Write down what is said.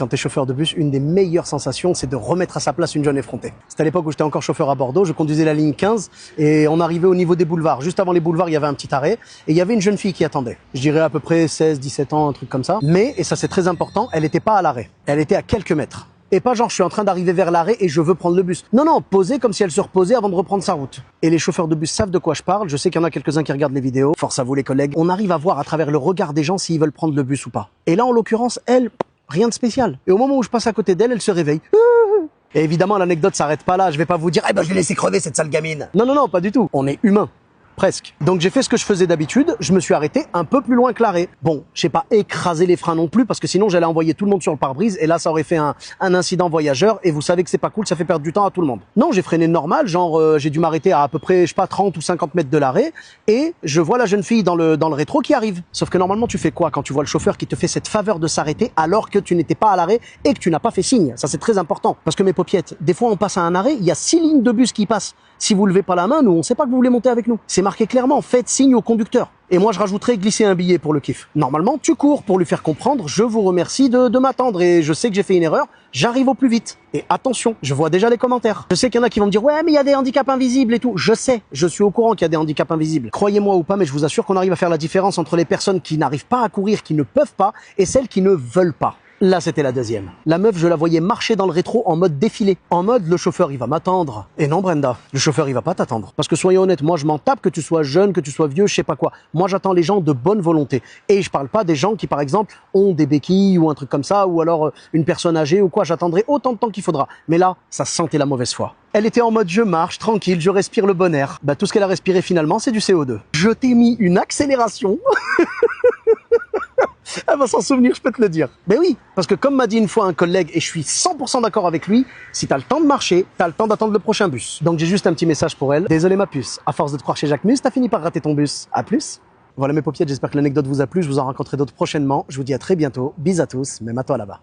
Quand t'es chauffeur de bus, une des meilleures sensations, c'est de remettre à sa place une jeune effrontée. C'était à l'époque où j'étais encore chauffeur à Bordeaux, je conduisais la ligne 15 et on arrivait au niveau des boulevards. Juste avant les boulevards, il y avait un petit arrêt et il y avait une jeune fille qui attendait. Je dirais à peu près 16, 17 ans, un truc comme ça. Mais, et ça c'est très important, elle n'était pas à l'arrêt. Elle était à quelques mètres. Et pas genre je suis en train d'arriver vers l'arrêt et je veux prendre le bus. Non, non, posée comme si elle se reposait avant de reprendre sa route. Et les chauffeurs de bus savent de quoi je parle. Je sais qu'il y en a quelques-uns qui regardent les vidéos. Force à vous les collègues. On arrive à voir à travers le regard des gens s'ils veulent prendre le bus ou pas. Et là, en l'occurrence, elle, rien de spécial. Et au moment où je passe à côté d'elle, elle se réveille. Et évidemment, l'anecdote s'arrête pas là. Je vais pas vous dire, eh ben, je l'ai laissé crever cette sale gamine. Non, non, non, pas du tout. On est humain. Presque. Donc j'ai fait ce que je faisais d'habitude, je me suis arrêté un peu plus loin que l'arrêt. Bon, j'ai pas écrasé les freins non plus parce que sinon j'allais envoyer tout le monde sur le pare-brise et là ça aurait fait un incident voyageur et vous savez que c'est pas cool, ça fait perdre du temps à tout le monde. Non, j'ai freiné normal, genre j'ai dû m'arrêter à peu près, je sais pas, 30 ou 50 mètres de l'arrêt et je vois la jeune fille dans le rétro qui arrive. Sauf que normalement tu fais quoi quand tu vois le chauffeur qui te fait cette faveur de s'arrêter alors que tu n'étais pas à l'arrêt et que tu n'as pas fait signe. Ça c'est très important parce que mes paupiettes, des fois on passe à un arrêt, il y a 6 lignes de bus qui passent. Si vous levez pas la main, nous on sait pas que vous voulez monter avec nous. C'est marqué clairement, faites signe au conducteur. Et moi je rajouterais glisser un billet pour le kiff. Normalement tu cours pour lui faire comprendre, je vous remercie de m'attendre et je sais que j'ai fait une erreur, j'arrive au plus vite. Et attention, je vois déjà les commentaires. Je sais qu'il y en a qui vont me dire ouais mais il y a des handicaps invisibles et tout. Je sais, je suis au courant qu'il y a des handicaps invisibles. Croyez-moi ou pas, mais je vous assure qu'on arrive à faire la différence entre les personnes qui n'arrivent pas à courir, qui ne peuvent pas, et celles qui ne veulent pas. Là, c'était la deuxième. La meuf, je la voyais marcher dans le rétro en mode défilé. En mode, le chauffeur, il va m'attendre. Et non, Brenda, le chauffeur, il va pas t'attendre. Parce que soyons honnêtes, moi, je m'en tape que tu sois jeune, que tu sois vieux, je sais pas quoi. Moi, j'attends les gens de bonne volonté. Et je parle pas des gens qui, par exemple, ont des béquilles ou un truc comme ça, ou alors une personne âgée ou quoi. J'attendrai autant de temps qu'il faudra. Mais là, ça sentait la mauvaise foi. Elle était en mode je marche, tranquille, je respire le bon air. Bah, tout ce qu'elle a respiré finalement, c'est du CO2. Je t'ai mis une accélération. Elle va s'en souvenir, je peux te le dire. Mais oui, parce que comme m'a dit une fois un collègue, et je suis 100% d'accord avec lui, si t'as le temps de marcher, t'as le temps d'attendre le prochain bus. Donc j'ai juste un petit message pour elle. Désolé ma puce, à force de te croire chez Jacques Mus, t'as fini par rater ton bus. À plus. Voilà mes paupiettes, j'espère que l'anecdote vous a plu, je vous en raconterai d'autres prochainement. Je vous dis à très bientôt, bis à tous, même à toi là-bas.